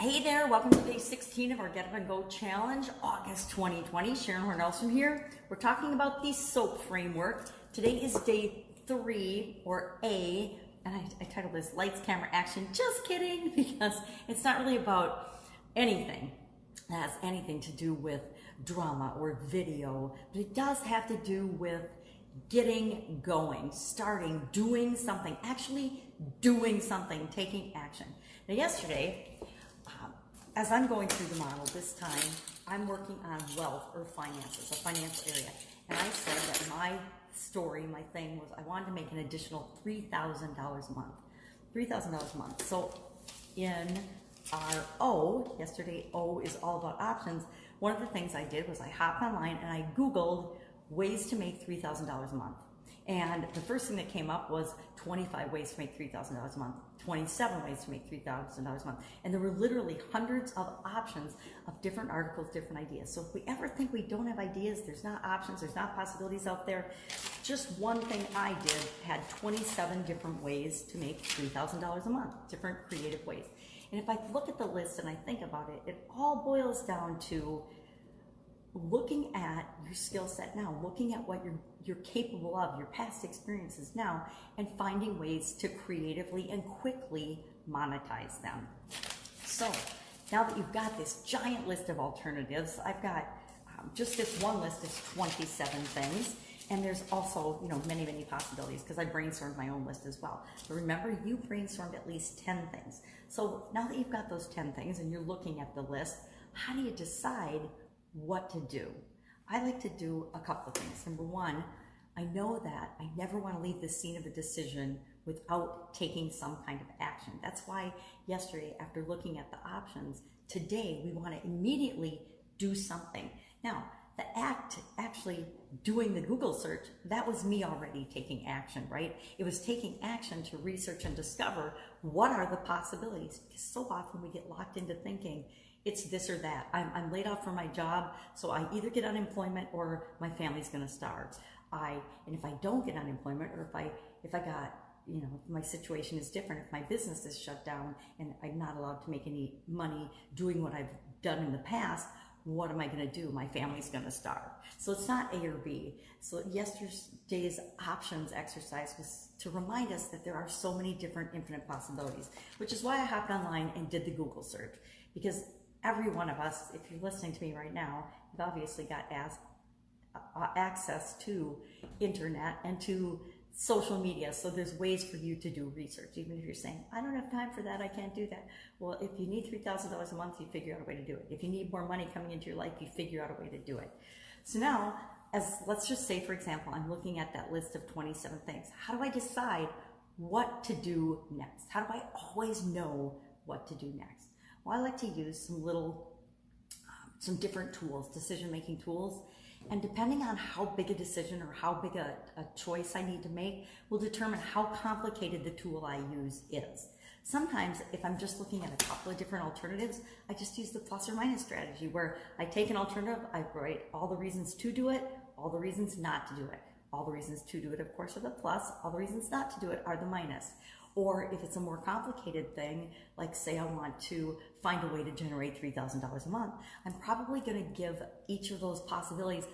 Hey there, welcome to day 16 of our Get Up and Go Challenge, August 2020. Sharon Horne-Ellstrom here. We're talking about the SOAP framework. Today is day 3, or A, and I titled this Lights, Camera, Action. Just kidding, because it's not really about anything that has anything to do with drama or video, but it does have to do with getting going, starting, doing something, actually doing something, taking action. Now yesterday, as I'm going through the model this time, I'm working on wealth or finances, a financial area. And I said that my story, my thing was I wanted to make an additional $3,000 a month. $3,000 a month. So in our O, yesterday O is all about options, one of the things I did was I hopped online and I Googled ways to make $3,000 a month. And the first thing that came up was 25 ways to make $3,000 a month, 27 ways to make $3,000 a month. And there were literally hundreds of options of different articles, different ideas. So if we ever think we don't have ideas, there's not options, there's not possibilities out there, just one thing I did had 27 different ways to make $3,000 a month, different creative ways. And if I look at the list and I think about it, it all boils down to looking at your skill set now, looking at what you're capable of, your past experiences now, and finding ways to creatively and quickly monetize them. So now that you've got this giant list of alternatives, I've got just this one list is 27 things, and there's also many possibilities because I brainstormed my own list as well. But remember, you brainstormed at least 10 things. So now that you've got those 10 things and you're looking at the list, how do you decide what to do? I like to do a couple of things. Number one, I know that I never want to leave the scene of a decision without taking some kind of action. That's why yesterday, after looking at the options, today we want to immediately do something. Now, the actually doing the Google search, that was me already taking action, right? It was taking action to research and discover what are the possibilities, because so often we get locked into thinking it's this or that. I'm laid off from my job, so I either get unemployment or my family's going to starve. And if I don't get unemployment, or if I got, my situation is different, if my business is shut down and I'm not allowed to make any money doing what I've done in the past, what am I going to do? My family's going to starve. So it's not A or B. So yesterday's options exercise was to remind us that there are so many different infinite possibilities, which is why I hopped online and did the Google search. Because every one of us, if you're listening to me right now, you've obviously got access to internet and to social media. So there's ways for you to do research. Even if you're saying, I don't have time for that, I can't do that. Well, if you need $3,000 a month, you figure out a way to do it. If you need more money coming into your life, you figure out a way to do it. So now, let's just say, for example, I'm looking at that list of 27 things. How do I decide what to do next? How do I always know what to do next? Well, I like to use some different tools, decision-making tools. And depending on how big a decision or how big a choice I need to make will determine how complicated the tool I use is. Sometimes if I'm just looking at a couple of different alternatives, I just use the plus or minus strategy where I take an alternative, I write all the reasons to do it, all the reasons not to do it. All the reasons to do it, of course, are the plus. All the reasons not to do it are the minus. Or if it's a more complicated thing, like say I want to find a way to generate $3,000 a month, I'm probably going to give each of those possibilities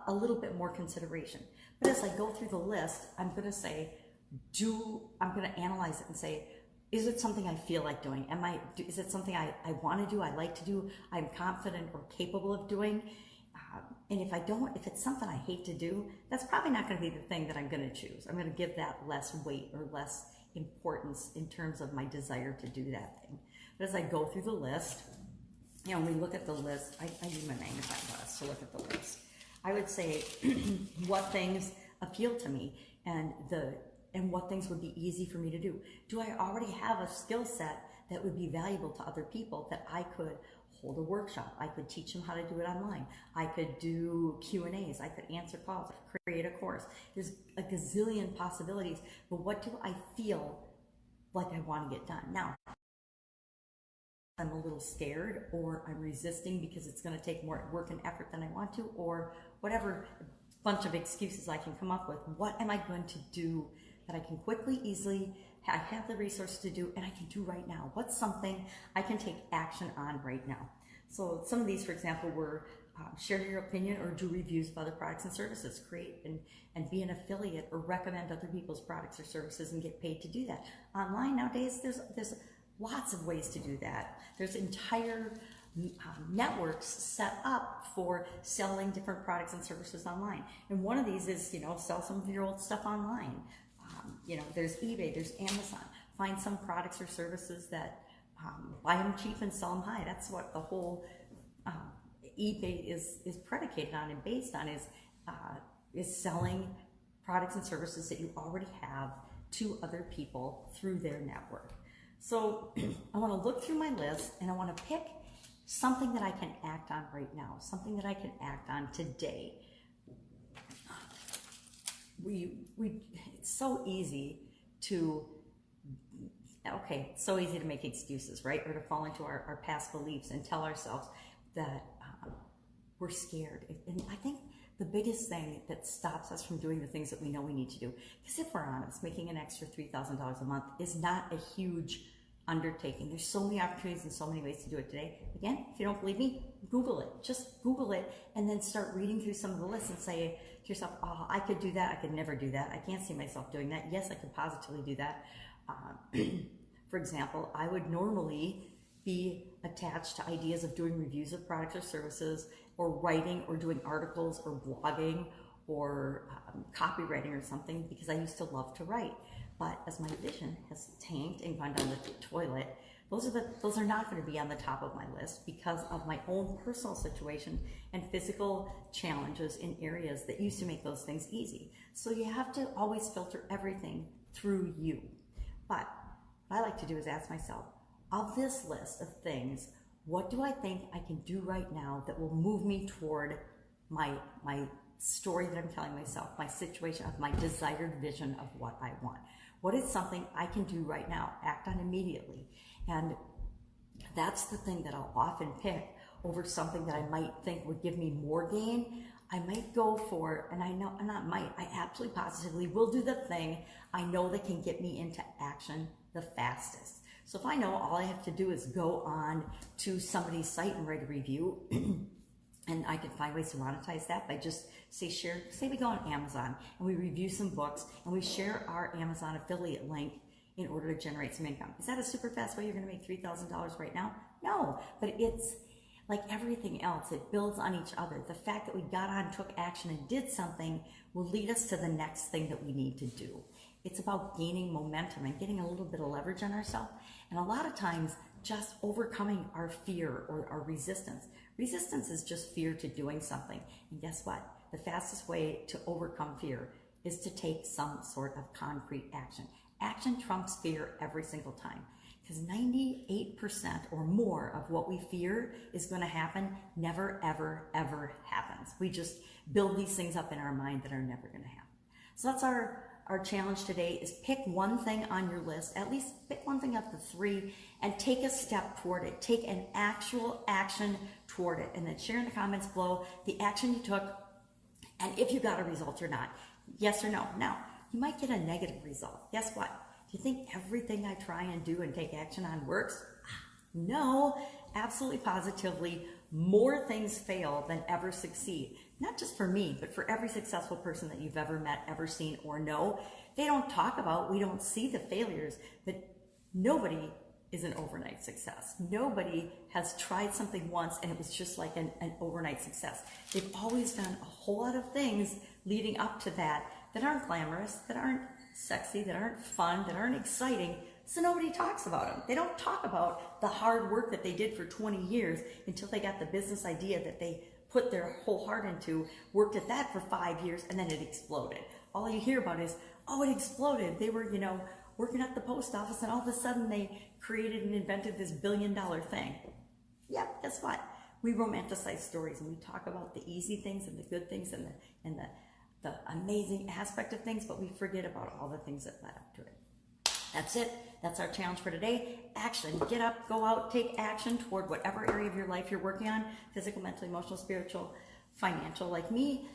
a little bit more consideration. But as I go through the list, I'm going to say, I'm going to analyze it and say, is it something I feel like doing? Is it something I want to do, I like to do, I'm confident or capable of doing? And if it's something I hate to do, that's probably not going to be the thing that I'm going to choose. I'm going to give that less weight or less importance in terms of my desire to do that thing. But as I go through the list, when we look at the list, I use my magnifying glass to look at the list. I would say what things appeal to me and what things would be easy for me to do. Do I already have a skill set that would be valuable to other people that I could hold a workshop? I could teach them how to do it online. I could do Q&As. I could answer calls, create a course. There's a gazillion possibilities, but what do I feel like I want to get done? Now, I'm a little scared, or I'm resisting because it's going to take more work and effort than I want to, or whatever bunch of excuses I can come up with. What am I going to do that I can quickly, easily I have the resources to do, and I can do right now. What's something I can take action on right now? So some of these, for example, were share your opinion or do reviews of other products and services, create and be an affiliate or recommend other people's products or services and get paid to do that. Online nowadays, there's lots of ways to do that. There's entire networks set up for selling different products and services online. And one of these is, sell some of your old stuff online. There's eBay, there's Amazon. Find some products or services that buy them cheap and sell them high. That's what the whole eBay is predicated on and based on, is selling products and services that you already have to other people through their network. So I want to look through my list and I want to pick something that I can act on right now, something that I can act on today. It's so easy to make excuses, right? Or to fall into our past beliefs and tell ourselves that we're scared. And I think the biggest thing that stops us from doing the things that we know we need to do, because if we're honest, making an extra $3,000 a month is not a huge undertaking. There's so many opportunities and so many ways to do it today. Again, if you don't believe me, Google it. Just Google it and then start reading through some of the lists and say to yourself, oh, I could do that. I could never do that. I can't see myself doing that. Yes, I could positively do that. For example, I would normally be attached to ideas of doing reviews of products or services, or writing or doing articles or blogging or copywriting or something, because I used to love to write. But as my vision has tanked and gone down the toilet, those are not going to be on the top of my list because of my own personal situation and physical challenges in areas that used to make those things easy. So you have to always filter everything through you. But what I like to do is ask myself, of this list of things, what do I think I can do right now that will move me toward my story that I'm telling myself, my situation of my desired vision of what I want? What is something I can do right now, act on immediately? And that's the thing that I'll often pick over something that I might think would give me more gain. I might go for, and I absolutely positively will do the thing I know that can get me into action the fastest. So if I know all I have to do is go on to somebody's site and write a review, and I can find ways to monetize that by just say we go on Amazon and we review some books and we share our Amazon affiliate link in order to generate some income. Is that a super fast way you're going to make $3,000 right now? No, but it's like everything else. It builds on each other. The fact that we got on, took action, and did something will lead us to the next thing that we need to do. It's about gaining momentum and getting a little bit of leverage on ourselves. And a lot of times, just overcoming our fear or our resistance. Resistance is just fear to doing something. And guess what? The fastest way to overcome fear is to take some sort of concrete action. Action trumps fear every single time. Because 98% or more of what we fear is going to happen never, ever, ever happens. We just build these things up in our mind that are never going to happen. So that's our challenge today, is pick one thing on your list, at least pick one thing up to 3, and take a step toward it. Take an actual action toward it, and then share in the comments below the action you took and if you got a result or not. Yes or no. Now, you might get a negative result. Guess what? Do you think everything I try and do and take action on works? No, absolutely positively, more things fail than ever succeed. Not just for me, but for every successful person that you've ever met, ever seen, or know. They don't talk about, we don't see the failures, but nobody is an overnight success. Nobody has tried something once and it was just like an overnight success. They've always done a whole lot of things leading up to that aren't glamorous, that aren't sexy, that aren't fun, that aren't exciting, so nobody talks about them. They don't talk about the hard work that they did for 20 years until they got the business idea that they put their whole heart into, worked at that for 5 years, and then it exploded. All you hear about is, oh, it exploded. They were, working at the post office, and all of a sudden they created and invented this billion-dollar thing. Yeah, guess what? We romanticize stories, and we talk about the easy things and the good things and the amazing aspect of things, but we forget about all the things that led up to it. That's it. That's our challenge for today. Action. Get up, go out, take action toward whatever area of your life you're working on: physical, mental, emotional, spiritual, financial, like me,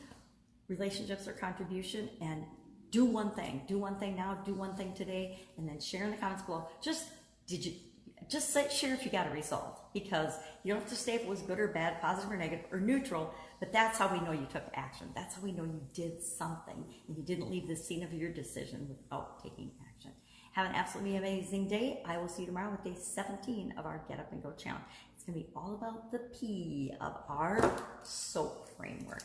relationships or contribution, and do one thing now, do one thing today, and then share in the comments below. Share if you got a result, because you don't have to say if it was good or bad, positive or negative or neutral, but that's how we know you took action. That's how we know you did something and you didn't leave the scene of your decision without taking action. Have an absolutely amazing day. I will see you tomorrow with day 17 of our Get Up and Go Challenge. It's going to be all about the P of our SOAP framework.